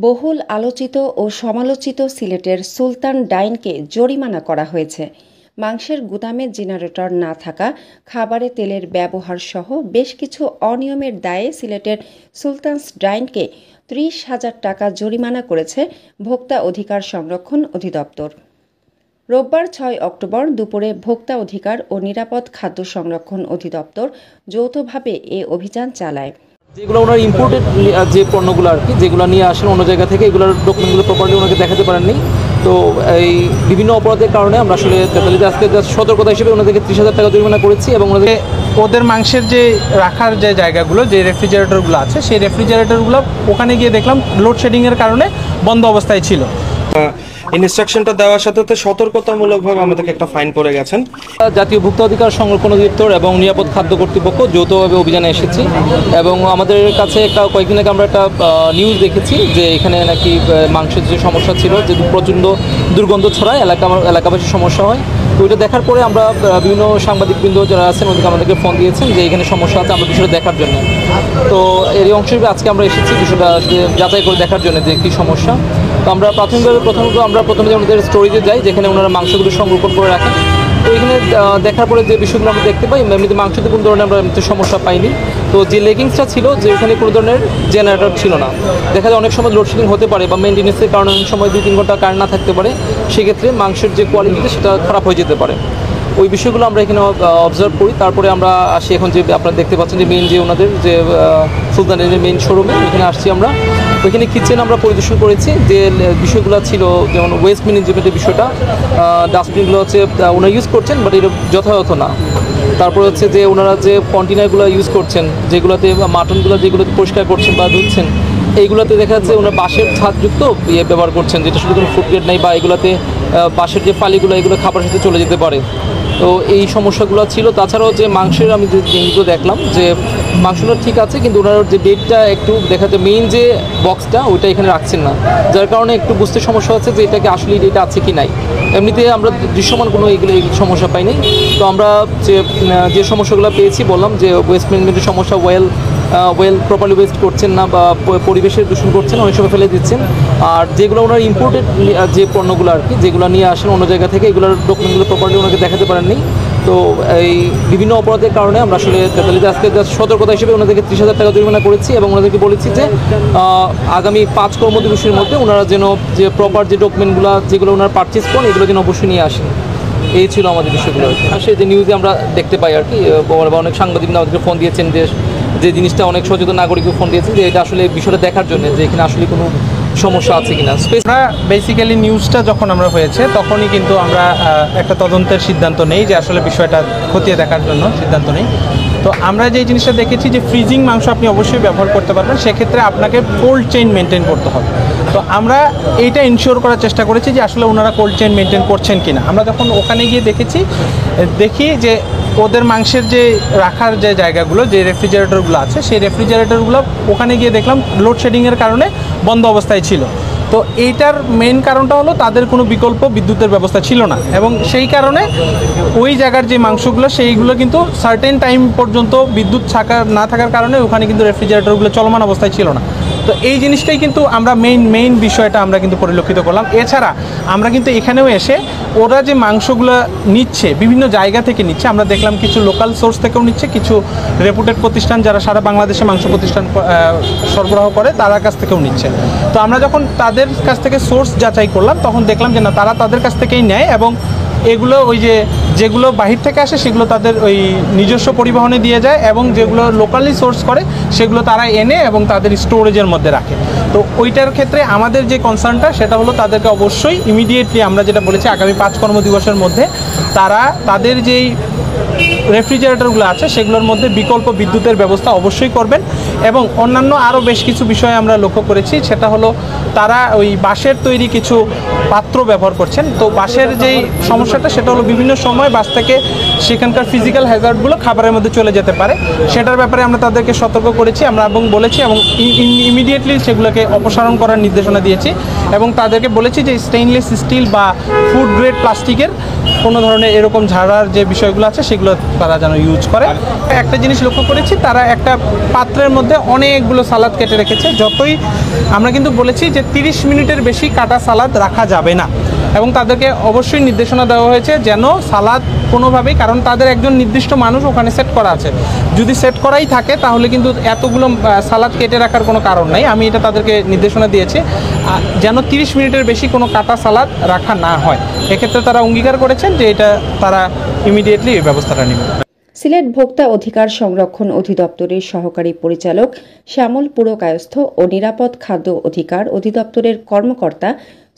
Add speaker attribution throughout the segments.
Speaker 1: বহুল আলোচিত ও সমালোচিত সিলেটের সুলতান ডাইনকে জরিমানা করা হয়েছে। মাংসের গুদামে জেনারেটর না থাকা, খাবারে তেলের ব্যবহার সহ বেশ কিছু অনিয়মের দায়ে সিলেটের সুলতানস ডাইনকে ৩০,০০০ টাকা জরিমানা করেছে ভোক্তা অধিকার সংরক্ষণ অধিদপ্তর। রোববার ৬ অক্টোবর দুপুরে ভোক্তা অধিকার ও নিরাপদ খাদ্য সংরক্ষণ অধিদপ্তর যৌথভাবে এ অভিযান চালায়।
Speaker 2: যেগুলো ওনার ইম্পোর্টেড যে পণ্যগুলো আর কি, যেগুলো নিয়ে আসেন অন্য জায়গা থেকে, এগুলোর ডকুমেন্টগুলো প্রপারলি ওনাকে দেখাতে পারেননি। তো এই বিভিন্ন অপরাধের কারণে আমরা আসলে তেতালিতে আজকে সতর্কতা হিসেবে ওনাদেরকে ৩০,০০০ টাকা জরিমানা করেছি এবং
Speaker 3: ওদের মাংসের যে রাখার যে জায়গাগুলো, যে রেফ্রিজারেটরগুলো আছে, সেই রেফ্রিজারেটরগুলো ওখানে গিয়ে দেখলাম লোডশেডিংয়ের কারণে বন্ধ অবস্থায় ছিল।
Speaker 4: ইনস্ট্রাকশনটা দেওয়ার সাথে সাথে সতর্কতামূলকভাবে আমাদেরকে একটা ফাইন করে গেছেন।
Speaker 2: জাতীয় ভোক্তা অধিকার সংরক্ষণ অধিদপ্তর এবং নিরাপদ খাদ্য কর্তৃপক্ষ যৌথভাবে অভিযানে এসেছি এবং আমাদের কাছে কয়েকদিন আগে আমরা একটা নিউজ দেখেছি যে এখানে নাকি মাংসের যে সমস্যা ছিল, যে প্রচণ্ড দুর্গন্ধ ছড়ায়, এলাকাবাসীর সমস্যা হয়। তো ওইটা দেখার পরে আমরা বিভিন্ন সাংবাদিকবৃন্দ যারা আছেন ওদেরকে আমাদেরকে ফোন দিয়েছেন যে এখানে সমস্যা আছে, আমরা বিষয়টা দেখার জন্য। তো এরই অংশ হিসেবে আজকে আমরা এসেছি বিষয়টা যাচাই করে দেখার জন্য যে কী সমস্যা। তো আমরা প্রথমে আমাদের স্টোরেজে যাই, যেখানে ওনারা মাংসগুলো সংরক্ষণ করে রাখেন। তো এখানে দেখার পরে যে বিষয়গুলো আমরা দেখতে পাই, এমনিতে মাংসতে কোনো ধরনের আমরা এমনিতে সমস্যা পাইনি। তো যে লেগিংসটা ছিল, যে ওখানে কোনো ধরনের জেনারেটর ছিল না। দেখা যায় অনেক সময় লোডশেডিং হতে পারে বা মেনটেন্যান্সের কারণে অনেক সময় 2-3 ঘন্টা কারেন্ট না থাকতে পারে, সেক্ষেত্রে মাংসের যে কোয়ালিটিটা সেটা খারাপ হয়ে যেতে পারে। ওই বিষয়গুলো আমরা এখানে অবজার্ভ করি। তারপরে আমরা আসি এখন যে আপনারা দেখতে পাচ্ছেন যে মেইন যে ওনাদের যে সুলতানের মেইন শোরুমে, এখানে আসছি আমরা। ওইখানে কিচেন আমরা পরিদর্শন করেছি, যে বিষয়গুলো ছিল যেমন ওয়েস্ট ম্যানেজমেন্টের বিষয়টা, ডাস্টবিনগুলো হচ্ছে ওনারা ইউজ করছেন বাট এটা যথাযথ না। তারপরে হচ্ছে যে ওনারা যে কন্টেনারগুলো ইউজ করছেন, যেগুলোতে মাটনগুলো যেগুলোতে পরিষ্কার করছেন বা ধুচ্ছেন, এইগুলোতে দেখা যাচ্ছে ওনারা বাঁশের ছাদযুক্ত ব্যবহার করছেন, যেটা শুধু কোনো ফুড গ্রেড নাই, বা এগুলোতে বাঁশের যে ফালিগুলো এগুলো খাবারের সাথে চলে যেতে পারে। তো এই সমস্যাগুলো ছিল। তাছাড়াও যে মাংসের আমি যে জিনিসগুলো দেখলাম যে মাংসটা ঠিক আছে, কিন্তু ওনার যে বেডটা একটু দেখা যায় মেইন যে বক্সটা ওইটা এখানে রাখছেন না, যার কারণে একটু বুঝতে সমস্যা হচ্ছে যে এটাকে আসলে এটা আছে কি নাই। এমনিতে আমরা দৃশ্যমান কোনো এই সমস্যা পাইনি। তো আমরা যে সমস্যাগুলো পেয়েছি বললাম যে ওয়েস্ট ম্যানেজমেন্টের সমস্যা, ওয়েল প্রপারলি ওয়েস্ট করছেন না বা পরিবেশের দূষণ করছেন, অনেক সময় ফেলে দিচ্ছেন। আর যেগুলো ওনার ইম্পোর্টেড যে পণ্যগুলো আর কি, যেগুলো নিয়ে আসেন অন্য জায়গা থেকে, এগুলোর ডকুমেন্টগুলো প্রপারলি ওনাকে দেখাতে পারেননি। তো এই বিভিন্ন অপরাধের কারণে আমরা আসলে তেতালিতে আজকে সতর্কতা হিসেবে ওনাদেরকে ৩০,০০০ টাকা জরিমানা করেছি এবং ওনাদেরকে বলেছি যে আগামী 5 কর্মদিবসের মধ্যে ওনারা যেন যে প্রপার যে ডকুমেন্টগুলো যেগুলো ওনারা পারচেস করেন এগুলো যেন অবশ্যই নিয়ে আসেন। এই ছিল আমাদের বিষয়গুলো। আসলে যে নিউজে আমরা দেখতে পাই আর কি, অনেক সাংবাদিক আমাদেরকে ফোন দিয়েছেন যে জিনিসটা, অনেক সচেতন নাগরিকও ফোন দিয়েছেন যে এটা আসলে বিষয়টা দেখার জন্য যে এখানে আসলে কোনো সমস্যা আছে কিনা।
Speaker 3: আমরা বেসিক্যালি নিউজটা যখন আমরা হয়েছে তখনই কিন্তু আমরা একটা তদন্তের সিদ্ধান্ত নেই, যে আসলে বিষয়টা খতিয়ে দেখার জন্য সিদ্ধান্ত নেই। তো আমরা যে জিনিসটা দেখেছি যে ফ্রিজিং মাংস আপনি অবশ্যই ব্যবহার করতে পারবেন, সেক্ষেত্রে আপনাকে কোল্ড চেইন মেনটেন করতে হবে। তো আমরা এইটা ইনশিওর করার চেষ্টা করেছি যে আসলে ওনারা কোল্ড চেইন মেনটেন করছেন কিনা। আমরা যখন ওখানে গিয়ে দেখি যে ওদের মাংসের যে রাখার যে জায়গাগুলো, যে রেফ্রিজারেটরগুলো আছে, সেই রেফ্রিজারেটরগুলো ওখানে গিয়ে দেখলাম লোডশেডিংয়ের কারণে বন্ধ অবস্থায় ছিল। তো এইটার মেইন কারণটা হলো তাদের কোনো বিকল্প বিদ্যুতের ব্যবস্থা ছিল না, এবং সেই কারণে ওই জায়গার যে মাংসগুলো সেইগুলো কিন্তু সার্টেন টাইম পর্যন্ত বিদ্যুৎ না থাকার কারণে ওখানে কিন্তু রেফ্রিজারেটরগুলো চলমান অবস্থায় ছিল না। তো এই জিনিসটাই কিন্তু আমরা মেইন বিষয়টা আমরা কিন্তু পরিলক্ষিত করলাম। এছাড়া আমরা কিন্তু এখানেও এসে ওরা যে মাংসগুলো নিচ্ছে বিভিন্ন জায়গা থেকে নিচ্ছে, আমরা দেখলাম কিছু লোকাল সোর্স থেকেও নিচ্ছে, কিছু রেপুটেড প্রতিষ্ঠান যারা সারা বাংলাদেশে মাংস প্রতিষ্ঠান সরবরাহ করে তাদের কাছ থেকেও নিচ্ছে। তো আমরা যখন তাদের কাছ থেকে সোর্স যাচাই করলাম তখন দেখলাম যে না, তারা তাদের কাছ থেকেই নেয় এবং এগুলো ওই যেগুলো বাহির থেকে আসে সেগুলো তাদের ওই নিজস্ব পরিবহনে দিয়ে যায়, এবং যেগুলো লোকালি সোর্স করে সেগুলো তারা এনে এবং তাদের স্টোরেজের মধ্যে রাখে। তো ওইটার ক্ষেত্রে আমাদের যে কনসার্নটা সেটা হলো তাদেরকে অবশ্যই ইমিডিয়েটলি আমরা যেটা বলেছি আগামী 5 কর্মদিবসের মধ্যে তারা তাদের যেই রেফ্রিজারেটরগুলো আছে সেগুলোর মধ্যে বিকল্প বিদ্যুতের ব্যবস্থা অবশ্যই করবেন। এবং অন্যান্য আরও বেশ কিছু বিষয় আমরা লক্ষ্য করেছি, সেটা হলো তারা ওই বাঁশের তৈরি কিছু পাত্র ব্যবহার করছেন। তো বাঁশের যেই সমস্যাটা সেটা হলো বিভিন্ন সময় বাস থেকে সেখানকার ফিজিক্যাল হ্যাজার্ডগুলো খাবারের মধ্যে চলে যেতে পারে, সেটার ব্যাপারে আমরা তাদেরকে সতর্ক করেছি আমরা এবং বলেছি, এবং ইমিডিয়েটলি সেগুলোকে অপসারণ করার নির্দেশনা দিয়েছি এবং তাদেরকে বলেছি যে স্টেইনলেস স্টিল বা ফুড গ্রেড প্লাস্টিকের কোনো ধরনের ধরনের এরকম ঝাড়ার যে বিষয়গুলো আছে সেগুলো তারা যেন ইউজ করে। একটা জিনিস লক্ষ্য করেছি, তারা একটা পাত্রের মধ্যে অনেকগুলো সালাদ কেটে রেখেছে। যতই আমরা কিন্তু বলেছি যে 30 মিনিটের বেশি কাটা সালাদ রাখা যাবে না, এবং তাদেরকে অবশ্যই নির্দেশনা দেওয়া হয়েছে যেন সালাদ কোনোভাবেই, কারণ তাদের একজন নির্দিষ্ট মানুষ ওখানে সেট করা আছে, যদি সেট করাই থাকে তাহলে কিন্তু এতগুলো সালাদ কেটে রাখার কোনো কারণ নাই। আমি এটা তাদেরকে নির্দেশনা দিয়েছি যেন 30 মিনিটের বেশি কোনো কাটা সালাদ রাখা না হয়। এক্ষেত্রে তারা অঙ্গীকার করেছেন যে এটা তারা ইমিডিয়েটলি এই ব্যবস্থাটা নেবে।
Speaker 1: সিলেট ভোক্তা অধিকার সংরক্ষণ অধিদপ্তরের সহকারী পরিচালক শ্যামল পুরকায়স্থ ও নিরাপদ খাদ্য অধিকার অধিদপ্তরের কর্মকর্তা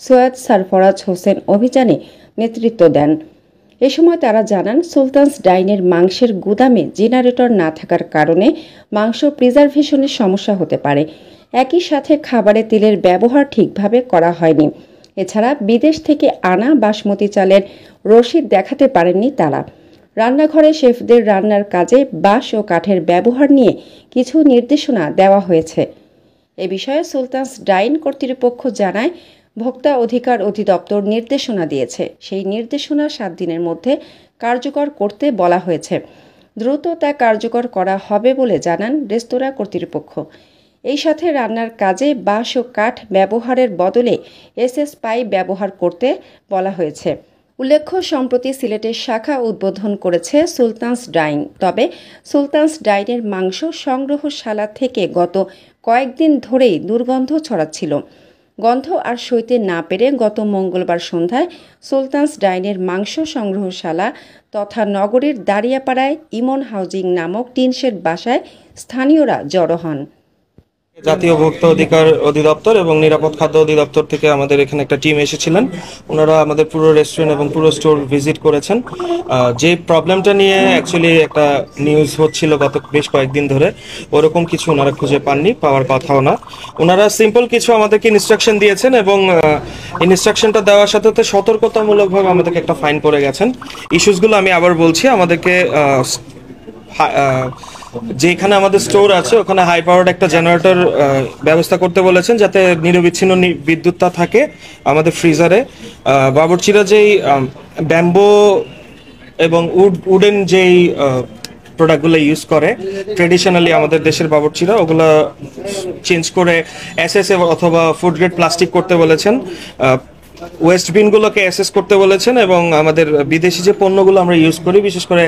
Speaker 1: সৈয়দ সরফরাজ হোসেন অভিযানে নেতৃত্ব দেন। এ সময় তারা জানান, সুলতানস ডাইনের মাংসের গুদামে জেনারেটর না থাকার কারণে মাংস প্রিজারভেশনের সমস্যা হতে পারে। একই সাথে খাবারে তেলের ব্যবহার ঠিকভাবে করা হয়নি। এছাড়া বিদেশ থেকে আনা বাসমতি চালের রসিদ দেখাতে পারেননি তারা। রান্নাঘরে শেফদের রান্নার কাজে বাঁশ ও কাঠের ব্যবহার নিয়ে কিছু নির্দেশনা দেওয়া হয়েছে। এ বিষয়ে সুলতানস ডাইন কর্তৃপক্ষ জানায়, ভোক্তা অধিকার অধিদপ্তর নির্দেশনা দিয়েছে। সেই নির্দেশনা 7 দিনের মধ্যে কার্যকর করতে বলা হয়েছে। দ্রুত তা কার্যকর করা হবে বলে জানান রেস্তোরাঁ কর্তৃপক্ষ। এই সাথে রান্নার কাজে বাঁশ ও কাঠ ব্যবহারের বদলে এসএস পাইপ ব্যবহার করতে বলা হয়েছে। উল্লেখ্য, সম্প্রতি সিলেটের শাখা উদ্বোধন করেছে সুলতানস ডাইন। তবে সুলতানস ডাইনের মাংস সংগ্রহশালা থেকে গত কয়েকদিন ধরেই দুর্গন্ধ ছড়াচ্ছিল। গন্ধ আর সইতে না পেরে গত মঙ্গলবার সন্ধ্যায় সুলতানস ডাইনের মাংস সংগ্রহশালা তথা নগরীর দাঁড়িয়াপাড়ায় ইমন হাউজিং নামক টিনশেড বাসায় স্থানীয়রা জড়ো হন।
Speaker 4: জাতীয় ভোক্তা অধিকার অধিদপ্তর এবং নিরাপদ খাদ্য অধিদপ্তর থেকে আমাদের এখানে একটা টিম এসেছিলেন। ওনারা আমাদের পুরো রেস্টুরেন্ট এবং পুরো স্টোর ভিজিট করেছেন। যে প্রবলেমটা নিয়ে অ্যাকচুয়ালি একটা নিউজ হচ্ছিল গত বেশ কয়েকদিন ধরে, ওরকম কিছু ওনারা খুঁজে পাননি, পাওয়ার কথাও না। ওনারা সিম্পল কিছু আমাদেরকে ইনস্ট্রাকশন দিয়েছেন এবং ইনস্ট্রাকশনটা দেওয়ার সাথে সাথে সতর্কতামূলকভাবে আমাদেরকে একটা ফাইন করে গেছেন। ইস্যুসগুলো আমি আবার বলছি, আমাদেরকে যেখানে আমাদের স্টোর আছে ওখানে হাই পাওয়ার্ড একটা জেনারেটর ব্যবস্থা করতে বলেছেন, যাতে নিরবিচ্ছিন্ন বিদ্যুৎটা থাকে আমাদের ফ্রিজারে। বাবুর্চিরা যেই ব্যাম্বো এবং উডেন যেই প্রোডাক্টগুলো ইউজ করে ট্রেডিশনালি আমাদের দেশের বাবুর্চিরা, ওগুলো চেঞ্জ করে এসএস অথবা ফুড গ্রেড প্লাস্টিক করতে বলেছেন। ওয়েস্ট বিনগুলোকে অ্যাসেস করতে বলেছেন এবং আমাদের বিদেশি যে পণ্যগুলো আমরা ইউজ করি, বিশেষ করে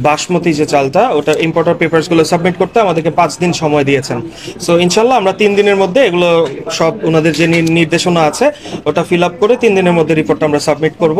Speaker 4: বাসমতি যে চালটা, ওটা ইম্পোর্টার পেপারসগুলো সাবমিট করতে আমাদেরকে 5 দিন সময় দিয়েছেন। সো ইনশাল্লাহ আমরা 3 দিনের মধ্যে এগুলো সব ওনাদের যে নির্দেশনা আছে ওটা ফিল আপ করে 3 দিনের মধ্যে রিপোর্টটা আমরা সাবমিট করব।